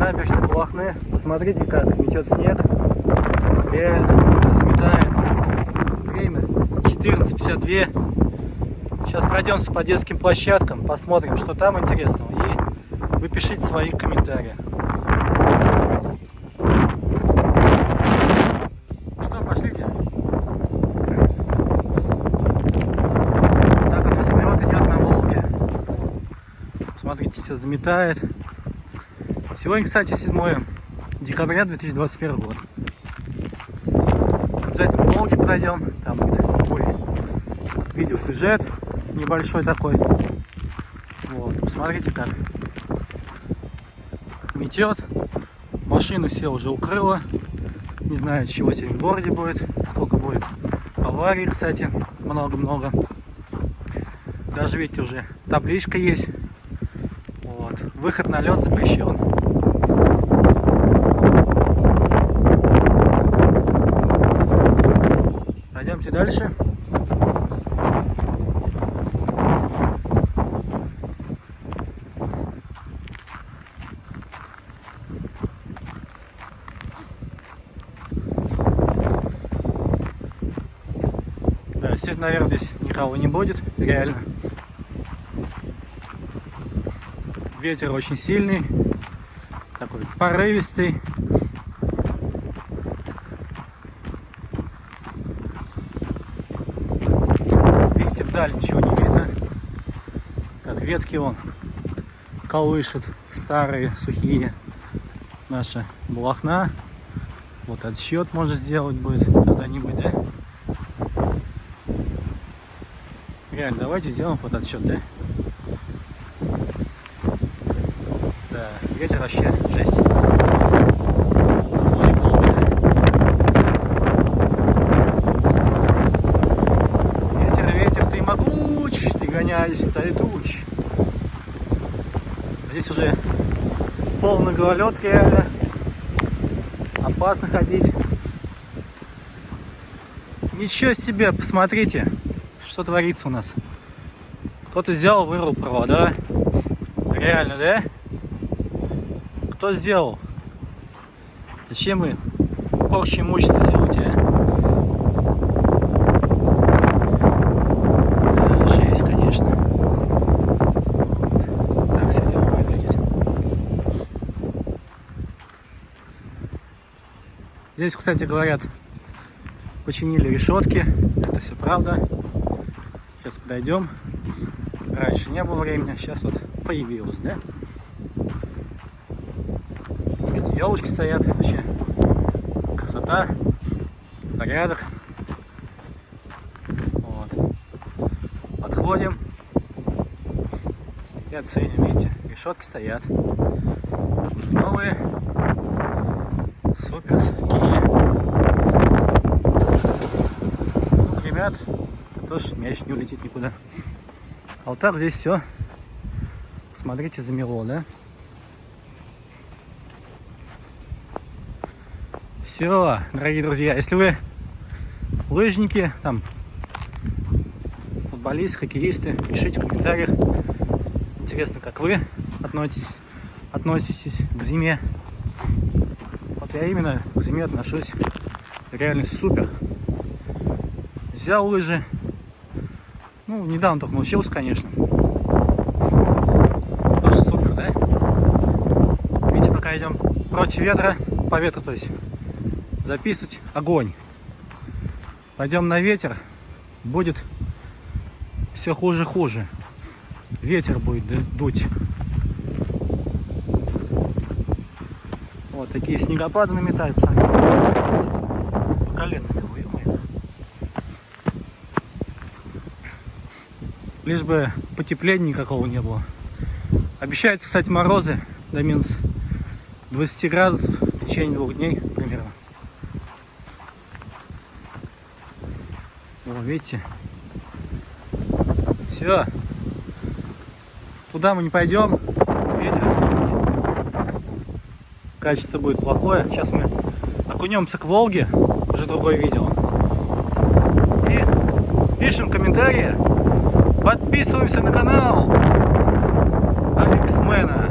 набережной Балахны. Посмотрите, как метет снег. Реально, все сметает. Время 14:52. Сейчас пройдемся по детским площадкам, посмотрим, что там интересного. И вы пишите свои комментарии. Что, пошлите? Так у нас лед идет на Волге. Смотрите, все заметает. Сегодня, кстати, 7 декабря 2021 год. Обязательно в Волге пройдем. Там будет такой видеосюжет небольшой такой. Вот, посмотрите, как метет. Машину все уже укрыло. Не знаю, чего сегодня в городе будет. Сколько будет аварий, кстати. Много-много. Даже, видите, уже табличка есть. Вот. Выход на лед запрещен. Пойдемте дальше. Да, сегодня, наверное, здесь никого не будет, реально. Ветер очень сильный, такой порывистый. Видите, вдаль ничего не видно. Как ветки вон колышет, старые, сухие. Наша Балахна. Вот отсчет можно сделать будет когда-нибудь, да? Реально, давайте сделаем фотоотсчет, да? Да, ветер вообще жесть. Ветер, ветер, ты могуч, ты гоняешь стаи туч. Здесь уже полный гололед, реально. Опасно ходить. Ничего себе, посмотрите, что творится у нас. Кто-то взял, вырвал провода. Реально, да? Кто сделал? Зачем вы порчу имущества делаете, а? Да, жесть, конечно. Так все дело выглядит. Здесь, кстати, говорят, починили решетки. Это все правда. Сейчас подойдем. Раньше не было времени, сейчас вот появилось, да? Эти елочки стоят, вообще красота, порядок. Вот. Подходим и оценим, видите, решетки стоят. Уже новые. Суперские. Ну, ребят, тоже мяч не улетит никуда. А вот так здесь все. Смотрите, замело, да? Все, дорогие друзья, если вы лыжники, там, футболисты, хоккеисты, пишите в комментариях. Интересно, как вы относитесь к зиме. Вот я именно к зиме отношусь реально супер. Взял лыжи. Ну, недавно только научился, конечно. Тоже супер, да? Видите, пока идем против ветра, по ветру, то есть записывать огонь. Пойдем на ветер, будет все хуже и хуже. Ветер будет дуть. Вот такие снегопады наметают, посмотрите. По колено. Лишь бы потепления никакого не было. Обещаются, кстати, морозы до минус 20 градусов в течение 2 дней примерно. Вот, видите? Все. Туда мы не пойдем. Ветер. Качество будет плохое. Сейчас мы окунемся к Волге. Уже другое видео. И пишем комментарии. Подписываемся на канал Алексмена.